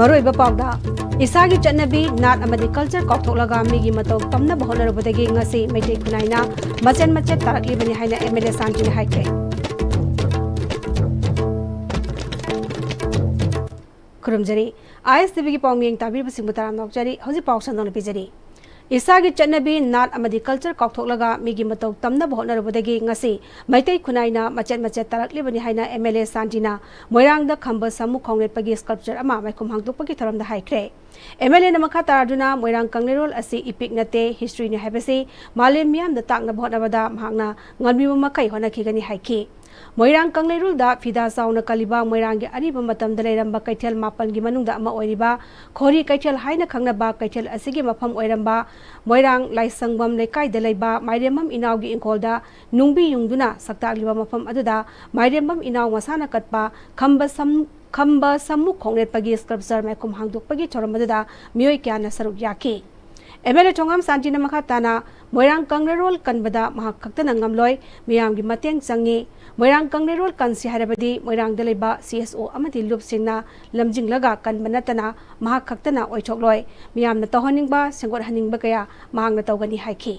मरुइबा पाउदा इसागी चन्नबी नाट अमदी culture कौथोलगा मिगी मतौ तमना बहोनरबदगी ngasi मेटे खुनाइना मचेन मचेत तारकलिबनि हाइना MLA सांचिनि हाइखे खुरुमजरी ISTV की पाउंगिंग ताबीर busing बुताराम नौकजरी हौजी पाउसन पिजरी इसागी चन्नबी नाट अमदी culture कौथोलगा मिगी मतौ तमना बहोनरबदगी ngasi मेटे खुनाइना मचेन मचेत तारकलिबनि हाइना एमएलए सांचिना मोइरांगदा खंबा सामु खोंगलेटपगी स्कल्पचर अमा मैखुम हांगदोकपगी थरमदा हाइख्रे एमएलए नमखा तारादुना मोइरांग कंगलेरोल असि इपिक नते हिस्ट्री ने हाइबसे मालेम मियामदा ताकना बहोनबदा महांगना ngalmi मखै होनखिगनि हाइखि मोइरांग कंगलेरोल दा फिदा साउना कलिबा मोइरांग के अरिबा मतमदा लेरंबा कैथेल मापन की मनुंगदा अमा ओइरिबा खोरी कैथेल हाइना खंगनबा कैथेल असिगे मफम ओइरंबा मोइरांग लाइसंगबम लेकाइदा लेबा माइरेमम इनावगी इंकोलदा नुंगबी युंगदुना सक्तालिबा मफम अदुदा माइरेमम इनाव मसाना कटपा खंबा सम्मु खोंगलेटपगी स्कल्पचर मैखुम हांगदोकपगी थोरमदुदा मियोय क्याना सरुक याखि एमएलए थोंगाम सांचिना मखा ताना मोइरांग कंगलेरोल कनबदा महक खक्तना ngamloi मियामगी मतेंग चंगी मोइरांग कंगलेरोल कंसी हारबदी मोइरांग दलेबा CSO अमदी लुपसिंगना लमजिंगलगा कनबनतना महक खक्तना ओइथोकलoi मियामना तहनिंगबा सेंगोट हनिंगबा कया महंगना तौगनी हाइखि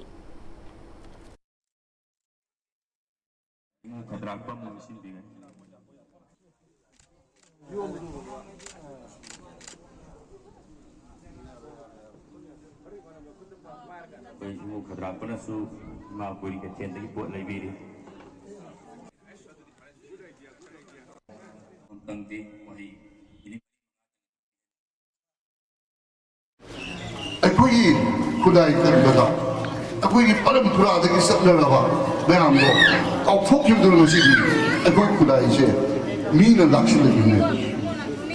खतरापनसु मापुरी के चेंदगी पोट लेबीरी तंगती वही अखोई खुदाई करबदा अखोई परंपरा दगी सत्नरबा मैमदो काउथोखिबदुनोसिबी अखोई खुदाई से मीना लाक्ष्मणगिने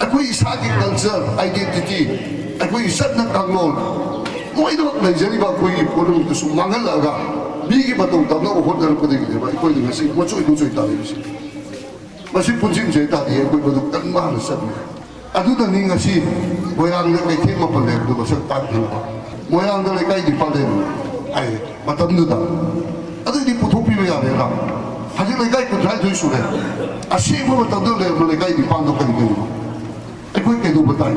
अखोई इसागी कल्चर आइडेंटिटी अखोई सत्न कांगलोल मोइदो लेजरीबा कोई पोरुम तुसु मांगलगा बिगी बतौ तबनो होदर पदगी बा कोई ngasi मचोइ दुचोइ तालिसि मसि पुजिन जे तादि कोई बदु कन्मा हसबि अदुदा नि ngasi मोयां ले kai thema pale du Basak तादि मोयां ले kai di pale ai matamduda adu di puthokpi me yare la haji le kai ku thai dui sure asi mo matamdu le kai di pando kai ni ai koi ke du batai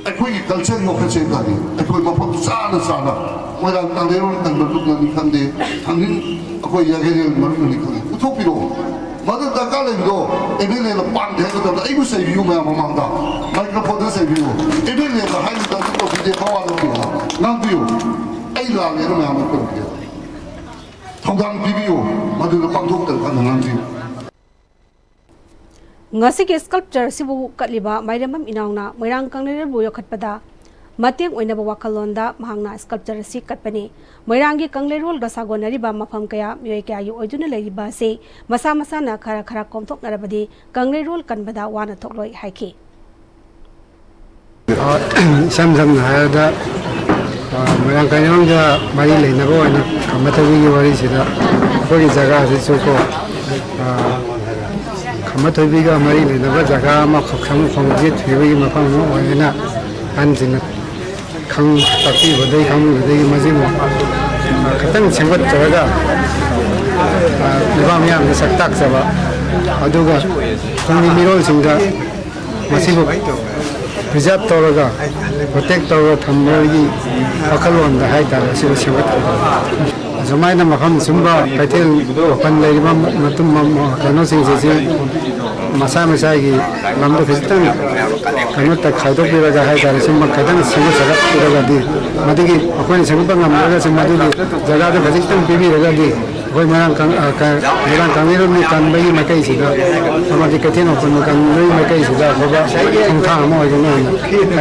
अखोई culture योखसे तादि अखोई मफम साना साना मोइरांग कंगलेरोल कनबदुक ननि खंदे थांगिन अखोई यागेरे मनु ननि खंदे उथोपिरो मदु दका लेबिदो एबेले ल पान देगो द आइबु सेबियु मा मांगदा माइक्रोफोन सेबियु एबेले ल हाइ द तो बिदे पावा लो नाबियु आइ ला ले मा मा को थौगांग बिबियु मदु ल पांथोक त खन नांबियु ngasi ke sculpture sibu katliba mairamam inauna moirang kanglere bu yokhatpada mateng oinaba wakalonda mahangna sculpture si katpani moirangi kanglerol gasagonari ba mafam kaya miyoi kaya yu oiduna leiriba se masa masa na khara khara komthok narabadi kanglerol kanbada wana thokloi haiki samsam hayada moirang kanglerol ga mari leinaba oina kamatawi wari sida koi jaga se soko खमतोबिगा मरी लेनबा जगह मा खखम खंगजे थेबि मफम no ओयना अनजिना खंग तपि बदै खंग बदै मजिमो खतंग सेंगत जगा निबा मियाम सकताक सबा अदुगा खंगि मिरोल सिंगा मसिबो preserve तौरगा protect तौर थम्बरगी अखलोन the high तार सिबो सेंगत जमाइना मफम Sumba कैथेल open लेरिबा मतुम कनो सिंग जे मसा मसागी लमदो खिस्तन कनो तक खाइदो पिरगा हाइ तार सुंबा खदन सिबो सरक पिरगा दि मदिगी अखोइन सेंगबा ngamraga से मदिगी जगह दो खिस्तन पिबि रगा दि कोई मरang kangiru ni kanbai makai sida amadi कैथेल ओपन kanbai makai sida बबा संथा mo जनो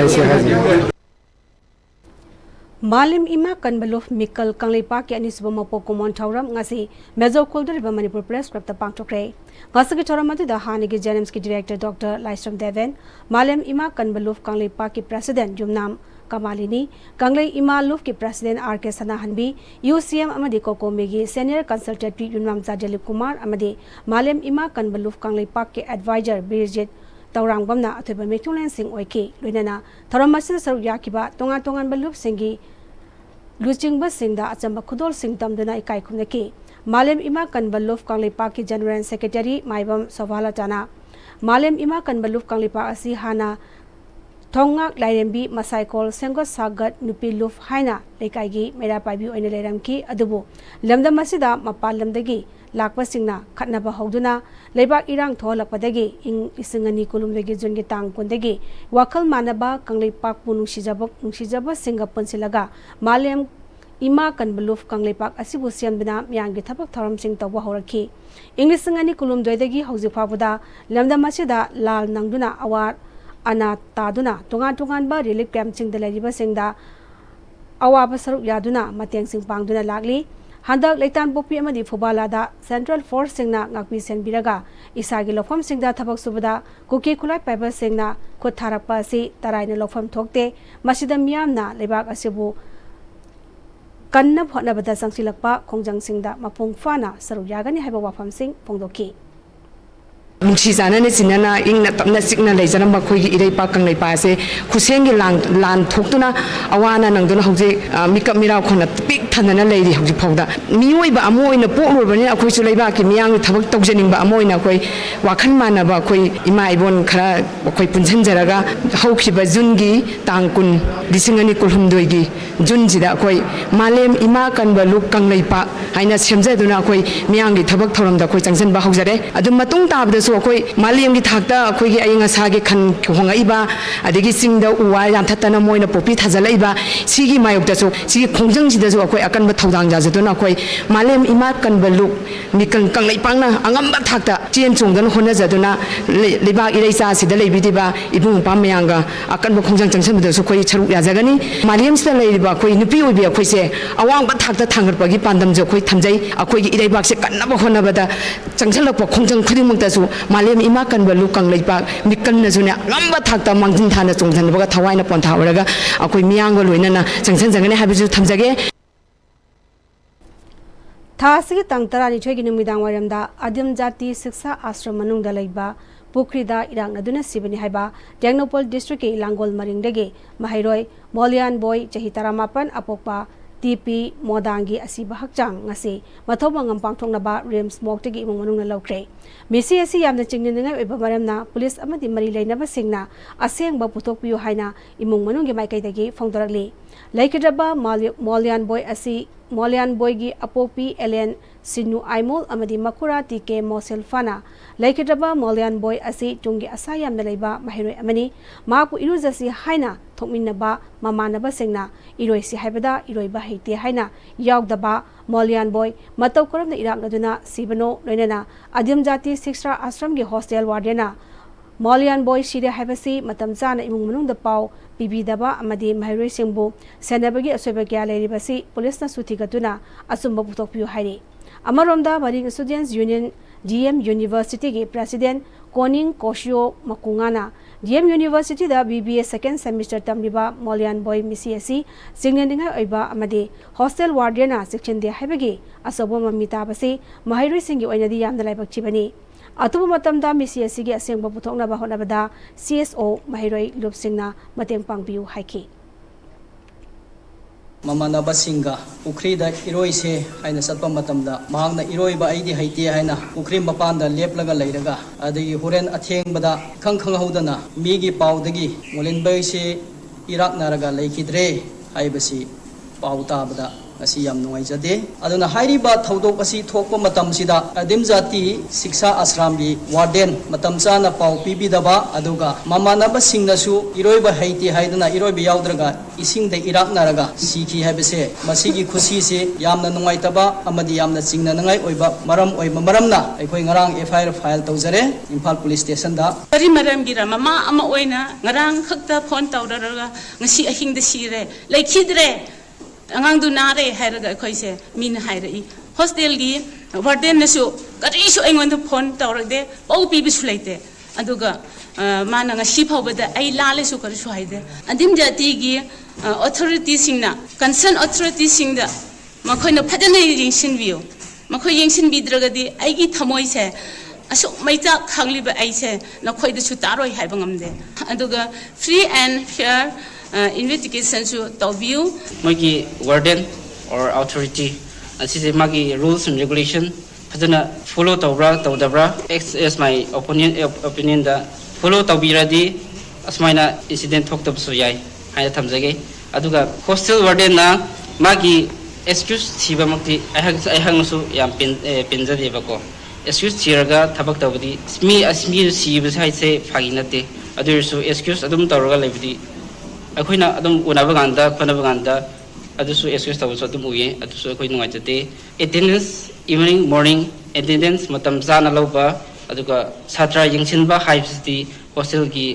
ऐसे है मालिम इमा कनबलोफ मिकल कंगलेपा के अनिसबो मपो कुमोन थौरम ngasi मेजर कोल्डरिबा मणिपुर प्रेस क्लब ता पांगथोक्रे ngasi थौरम अदुदा हानिगे जेनेम्स की डायरेक्टर डॉक्टर लाइस्ट्रम देवेन मालिम इमा कनबलोफ कंगलेपा के प्रेसिडेंट जुमनाम कमालिनी कंगले इमा लुफ के प्रेसिडेंट आर के सनाहनबी यूसीएम अमदी कोकोमेगी सीनियर कंसल्टेंट जुमनाम जाजलिप कुमार अमदी मालिम इमा कनबलोफ कंगलेपा के एडवाइजर बिरजित तौरांगबमना अथोबा मेथुलेन सिंह ओइके लोइनाना थरम मसिदा सरुक याकिबा तोंगा तोंगान बलुप सिंगी लुचिंगबा सिंगदा अचंबा खुदोल सिंग तमदना इकाई खुनके मालेम इमा कनबलुफ कांगलेपा की जनरल सेक्रेटरी माइबम सोभाला जाना मालेम इमा कनबलुफ कांगलेपा असि हाना Thongak Lairembi Masaikol Sengot Sagat Nupi Luf Haina Lekaigi Mera Paibi Oina Leramki Adubu Lamda Masida Mapalamdagi Lakpa Singna Katnaba Hauduna Lebak Irang Tholakpadagi Ing Isingani Kulumdagi Jungi Tang Kundagi Wakal Manaba Kanglei Pak Nungshijaba Singapon Silaga Malem Ima Kanbaluf Kanglei Pak Asibu Siambina Miangi Tapak Thoram Sing Tawa Horaki English Singani Kulum Doidagi Hausi Pabuda Lamda Masida Lal Nangduna Awar Ana Taduna Tungan Ba Relief Camp Sing the Ladiba Singda Awaba Saruk Yaduna Mateng Sing Pangduna Lagli Handak Leitan Bopi Amadi Fubalada Central Force Singna Ngakpi Senbiraga Isagi Lofam Singda Tabak Subada Kuki Kulai Piper Singna Kutharapa Si Taraina Lofam Tokte Masida Miyamna Lebak Asibu Kanna Hotnabada Sangsilakpa Kongjang Singda Mapung Fana Saruk Yagani Haba Wafam Sing Pongdoki Nungshizana ne sinana ingna tapna sikna leijana makhoi irei pa kanglei pa se khusengi lan thoktuna awana nangduna hauji mikap mirau khona pik thanana leiri hauji phauda mioi ba amoi na poklo bani akhoi chu leiba ki miyang thabak tawjening ba amoi na khoi wakhan mana ba khoi ima ibon khara khoi punjhan jaraga haukhiba jungi tangkun lisingani kulhumdoi gi junjida khoi malem ima kanba luk kanglei pa haina semjaduna khoi miyang gi thabak thoramda khoi changjan ba haujare adum matung tabda so koi Maliam gi thakta koi gi ayinga sage khan khonga iba adigi singda uwa yam thatana moina popi thajala iba sigi mayok da so sigi khongjang sida so koi akan ba thodang ja jadona koi Maliam ima kan baluk mikang kang lai pangna angam ba thakta chen chongdan hona jadona liba ireisa sida leibidiba ibung pamyanga akan ba khongjang changsan da so koi charu ya jagani Maliam sida leiba koi nupi obi koi se awang ba thakta thangar ba gi pandam jo koi thamjai akoi gi ireibak se kanna ba hona ba da changsan lak ba khongjang khuding mak da so Malem ima kan balu kang leipa mikkan na juna ngamba thakta mangjin thana chongthan baga thawaina pon thawraga akoi miyang loina na changsan jangane habisu thamjage Thasigi tangtarani choigi numidang waramda Adim Jati Siksa Ashram manungda leiba Pukrida irang naduna sibani haiba Tengnopol district ke Langol maringdage Mahairoi Molian boy chahi 18 apokpa TP Modangi asiba hakjang ngasi mathobang ampang thongnaba Rims moktagi imong manungna lawkre misi asi yamna chingningai oiba maramna police amadi mari leinaba singna asengba putokpiyo haina imong manunggi maikaidagi phongdorakli laikidaba Molian boy gi apopi Elen Sinu Aimol amadi Makura TK Mosel Fana laikidaba Molian boy asi tungi asayam na leiba mahiroi amani mapu iruzasi haina thokminaba mamanaba singna iroi si haibada iroi ba heite haina yaugdaba Molian boy matau koramna irak naduna sibano loinana Adim Jati Siksra Ashram gi hostel wardena Molian boy shire haibasi matam chana imung manung da pau pibidaba amadi mahiroi singbu senabagi asoiba kya leiribasi police na suthigatuna asumba putokpiyo hairi Amaromda Maring Students Union DM University के President Koning Koshio Makungana DM University da BBA second semester tamriba Molian boy misiasi singninga oiba amade hostel warden na section de haibagi asobo mamita basi mahiroi singi oinadi yamda laibak chibani atubu matamda misiasi gi asengba puthokna ba honabada CSO mahiroi lupsingna mateng pangbiu haiki Mamanaba Singa, Ukrida Iroise, Haina Satpa Matamda, Mahana Iroi ba Aidi Haiti Haina, Ukrim Bapanda, Leplaga Lairaga, Adi Huren Ateng Bada, Kankang Hodana, Migi Paudagi, Molinbase, Iraq Naraga, Lakidre, Haibasi, Pauta Bada, Asiam Noizade, Adana Hairiba Taudo Asi Toko Matam Sida, Adim Jati, Siksa Asrambi, Warden, Matamsana Pau Pibidaba, Aduga, Mamanaba Singnasu, Iroiba Haiti Haidana, Irobi Yaudraga, Ising the Iraq Naraga, Siki Habese, Masigi Kusisi, Yamna Nuaitaba, Amadi Yamna Singna Nangai, Oiba, Maram Oiba Maramna, a Koingarang, FIR file Tozare, Impal Police Station da. Very Maram Gira, Mama Ama Oina, Narang Hukta Pontauraga, Nasi Ahing the Sire, like Hidre. Angang du nare hairaga khoise min hairai hostel gi warden nasu kari su engon the phone tawrade pau pi bisulaite aduga mana nga si phawbada ai lale su kari su haide adim jati gi authority singna concern authority singda makhoina phadana yingsin biu makhoi yingsin bidragadi ai gi thamoi se asu maita khangliba ai se na khoida su taroi haibangamde aduga free and fair investigation to view Magi warden or authority assist magi rules and regulation fazana follow tawra tawdabra as my opinion da follow tawbiradi asmaina incident thoktabsu yai haina thamjage aduga hostel warden na magi excuse thiba makti ahang su yam pinjade bako excuse thiraga thabak tawdi asmi siba sai se phagi nate adursu excuse adum tawraga lebdi akoina adum unaba ganda khonaba ganda adusu excuse tawsu adum uye adusu akoi nungaijate attendance evening morning attendance matam jana lauba aduga satra yingsinba haibsiti hostel gi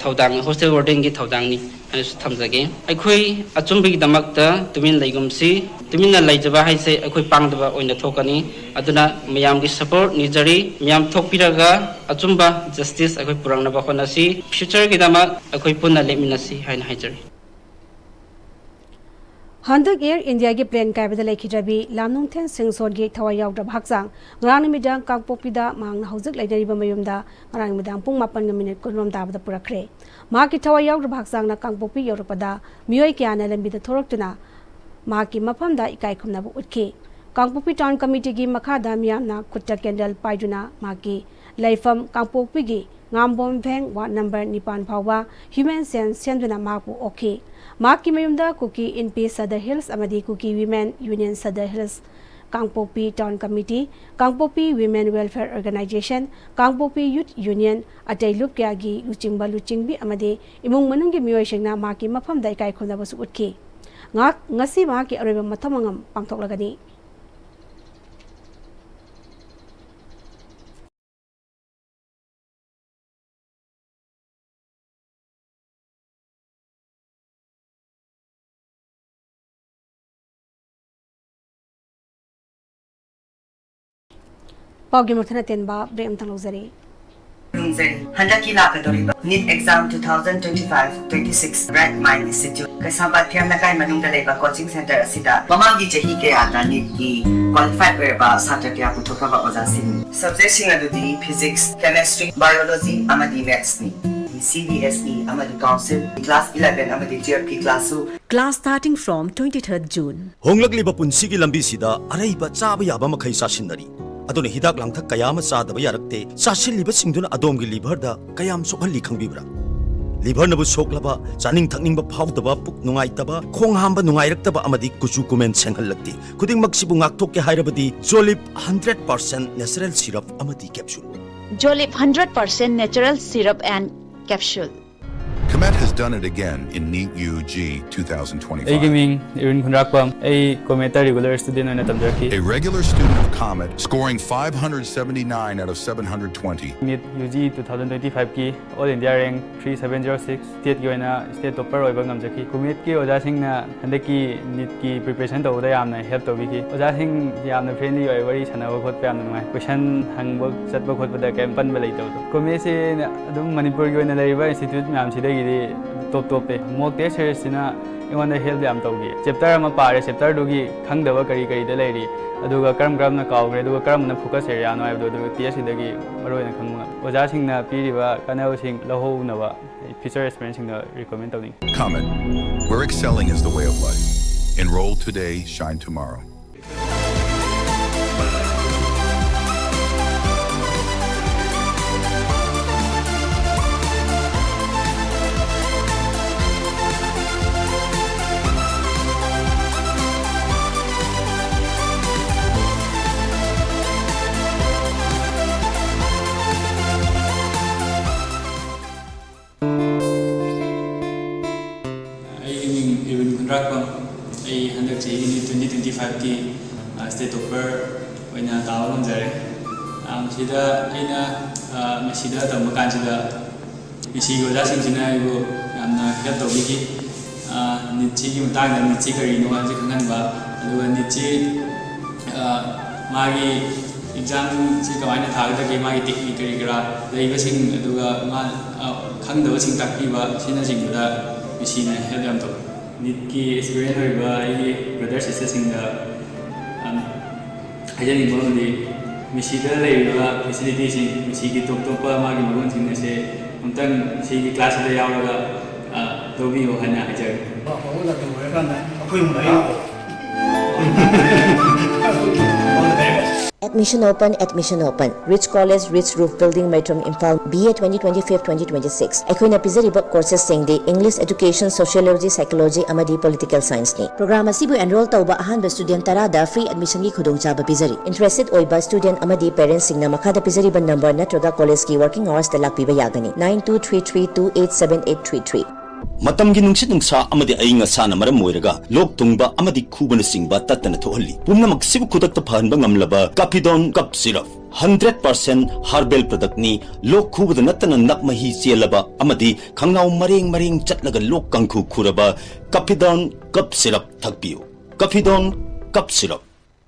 thaudang hostel warden gi thaudang ni anisu thamjage akhoi achumbi gi damakta tumin laigumsi tuminna laijaba haise akhoi pangdaba oina thokani aduna mayam gi support nijari mayam thokpiraga achumba justice akhoi purangna ba khonasi future gi damak akhoi punna leminasi haina haijari Handak Air India ki plane kaibada lekhidrabi lamnung then singson gi thawai yaudra bhaksang ngrang midang kangpokpida mangna haujak laidariba mayumda ngrang midang pung 8 kunrom dabada purakre ma ki thawai yaudra bhaksang na kangpokpi yorapada miyoi kyana lambida thoraktuna ma ki mafamda ikai khumna bu utki kangpokpi town committee gi makhada miyamna kutta candle paiduna ma ki laifam kangpokpi gi ngambom veng wa number nipan phawa human sense senduna ma bu okay Maki mayumda Kuki in Peace Sadar Hills Amadi Kuki Women Union Sadar Hills Kangpopi Town Committee Kangpopi Women Welfare Organization Kangpopi Youth Union Atay Lup Kyagi Luchingbi Amadi Imung Manungi Miyoi Shengna Maki Mafam Dai Kai Khunda Basu Utki Ngasi Maki Areba Mathamangam Pangtoklagani Pagi Murthana Tenba Brem Tanglozari Handaki Lakadoriba NEET exam 2025-26 Rank Mine Institute Kasabat Tiam Nakai Manungda Leba Coaching Center Asida Mamagi Jahi Kayata NEET ki qualified Verba Sata Kya Putokaba Ozasin Subject Singadudi Physics, Chemistry, Biology, Amadi Maths ni CBSE Amadi Council Class 11 Amadi GRP Class 2 Class starting from 23rd June Honglakliba punsigi lambi sida araiba chaba yaba makhai sasinari adone hidak langthak kayama sadaba yarakte sasilliba singduna adomgi liver da kayam sokhalli khangbibra liver nabu soklaba chaning thakningba phawdaba puk nungaitaba khong hamba nungairaktaba amadi kuchu kumen senghallakti khuding maksibu ngakthok ke hairabadi Jolip 100% natural syrup amadi capsule Jolip 100% natural syrup and capsule Comet has done it again in NEET UG 2025. A regular student of Comet scoring 579 out of 720. NEET UG 2025 ki All India rank 3706 state ki oina state topper oiba ngamjaki Comet ki oja sing na handaki NEET ki preparation tawda yamna help tawbiki oja sing yamna friendly oi wari sanawa khotpa yamna ngai question hangba chatba khotba da kem panba leitaw Comet se adum Manipur ki oina laiba institute myam sida top mock test series na ingona help yam tawgi chapter ama pare chapter dugi khangdaba kari da lairi aduga karam na kawgre aduga karam na focus area no aido aduga test sidagi maroina khangma oja sing na piriba kanau sing lahu nawa future experience sing na recommend tawni Comet, where excelling is the way of life. Enroll today, shine tomorrow. I handle 2025 ki state topper oina tawa ngamjare sida aina masida tamakan sida isi goja singina ibo yamna help tawbiki nichi ki mutang na nichi kari no haji khangan ba aduga nichi magi exam si kamaina thagda ki magi technique kari kara leiba sing aduga ma khangda sing takpi ba sina singda isi na help yam taw NEET ki experience hoiba ai brother sister singda ajani bongdi misida leiba facility sing misi ki top pa magi magon sing se amtang si ki class da yawaga dobi ho hana hajar la to kan na akoi mu dai Admission open. Rich College, Rich Roof Building, Maitram Imphal, BA 2025-2026. Aikoina pizariba courses singdi English Education, Sociology, Psychology, amadi Political Science ni. Program asibu enroll tauba ahanba student tarada free admission gi khudongchaba pizari. Interested oiba student amadi parents singna makhada pizariba number natraga college ki working hours da lakpiba yagani. 9233287833. Matamgi nungsit nungsa amadi ainga sana maram moiraga lok tungba amadi khubana singba tatana thohalli pumna maksibu kudakta phanba ngamlaba Capidon cup syrup 100% herbal product ni lok khubada natana nakmahi chelaba amadi khangnaw mareng chatlaga lok kangkhu khuraba Capidon cup syrup thakpiu Capidon cup syrup.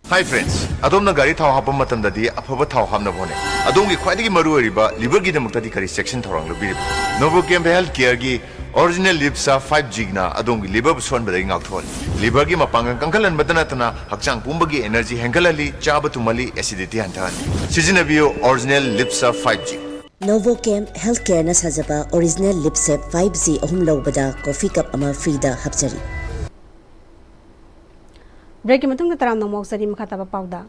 Hi friends, adom na gari thau hapam matam dadi afaba thau hamna bone. Adom gi khwaidagi maru ariba liver gi damukta di kari section thorang lobi. Novochem health care gi original lipsa 5G na adom gi liver buson badai ngak thol. Liver gi mapangang kangkalan badana tana hakchang pumbagi energy hengalali chaba tumali acidity hantan. Sizinabiyo original lipsa 5G. Novochem Healthcare na sajaba original lipsep 5G ahum lawbada coffee cup ama free da hapchari. Break matung taram nong moksari makata pauda.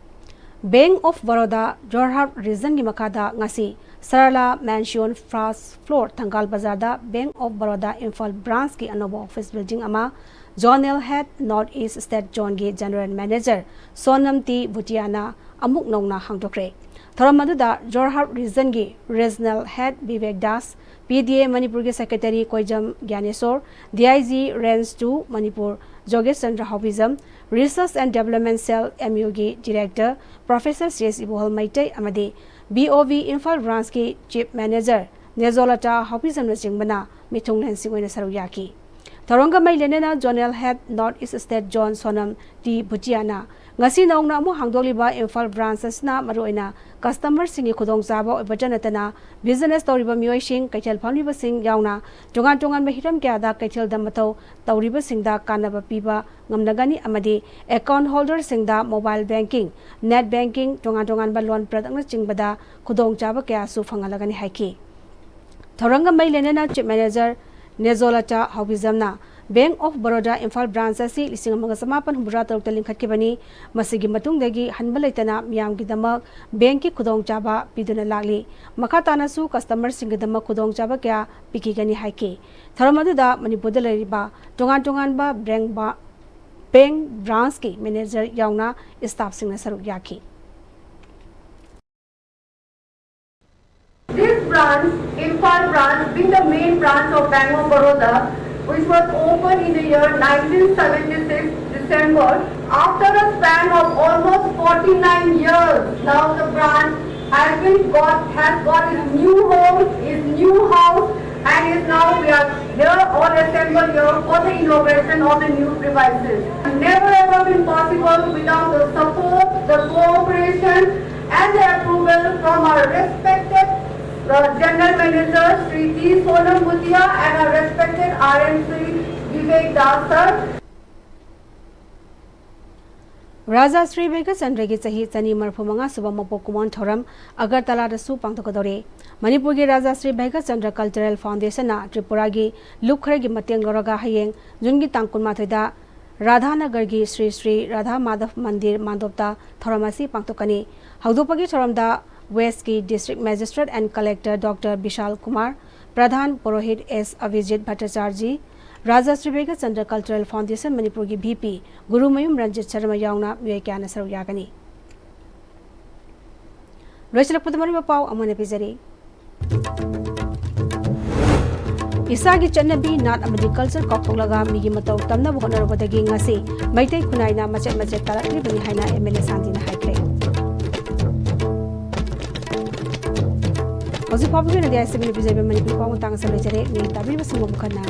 Bank of Baroda Jorhat region gi makada ngasi Sarala Mansion first floor Thangal Bazar da Bank of Baroda Imphal branch ki anoba office building ama Zonal Head North East State Zone gi General Manager Sonam T Butiana amuk nongna hangdokre. Thoramadu Jorhat region gi Regional Head Vivek Das, PDA Manipur gi Secretary Koijam Gyanesor, DIG Range 2 Manipur Jogesh Chandra Hobism, Research and Development Cell MUG Director Professor C.S. Ibohal Maitai Amadi, BOV Imphal Branch ki Chief Manager Nezolata Hobism Nachingbana Mithung Lansing Wena Saruyaki. Taronga Mai Lenena Zonal Head North East State John Sonam T Butiana ngasi naungna mo hangdoliba Imphal branches na maruina customer singi khudong jaba obajanatana business toriba mioi sing kaithel phamliba sing yauna tongan mahiram kya da kaithel damato toriba singda kanaba piba ngamnagani amadi account holder singda mobile banking net banking tongan ba loan product na chingbada khudong jaba kya su phangalagani haiki thoranga mai lenena chief manager Nezolata Hobizamna Bank of Baroda Imphal branch asi lising magasamapan humra taruk taling khatkibani masigi matungdagi hanbalaitana miyamgi damak bank ki khudong chaba piduna lagli makhatana su customer singdama khudong chaba kya pikigani haiki tharamadu da manipur da lariba tongan ba bank branch ki manager yauna staff singna saruk yaki. This branch, Imphal branch, being the main branch of Bank of Baroda, which was opened in the year 1976 December, after a span of almost 49 years. Now the branch has got its new home, its new house, and is now we are here all assembled here for the inauguration of the new premises. Never ever been possible without the support, the cooperation, and the approval from our respected General Manager Sri T. Sonam Bhutia and our respected RM Sri Vivek Das sir. Raja Sri Vivek Chandra ki chahi chani marphumanga suba mapokuman thoram Agartala da su pangtokadore Manipur gi Raja Sri Vivek Chandra Cultural Foundation na Tripura gi lukhare gi mateng loraga hayeng jungi tangkun mathoida Radhanagar gi Sri Radha Madhav Mandir Mandopta thoramasi pangtokani haudupagi thoramda West की District Magistrate and Collector Dr. Bishal Kumar, Pradhan Purohit S. Avijit Bhattacharya, Raja Sri Vivek Chandra Cultural Foundation Manipur की VP Guru Mayum Ranjit Sharma yauna miyai kya na saru yagani. Roisalak putamari mapau amane pizari. Isagi chanabi nat amadi culture kauthlaga migi matau tamna bohna robadagi ngasi maitai kunaina macet tarakri bani haina MLA Sandina haikre. Household population of the ISTV Manipur Manipur Pang Tang Salajare, Nita Bill was some of Kana,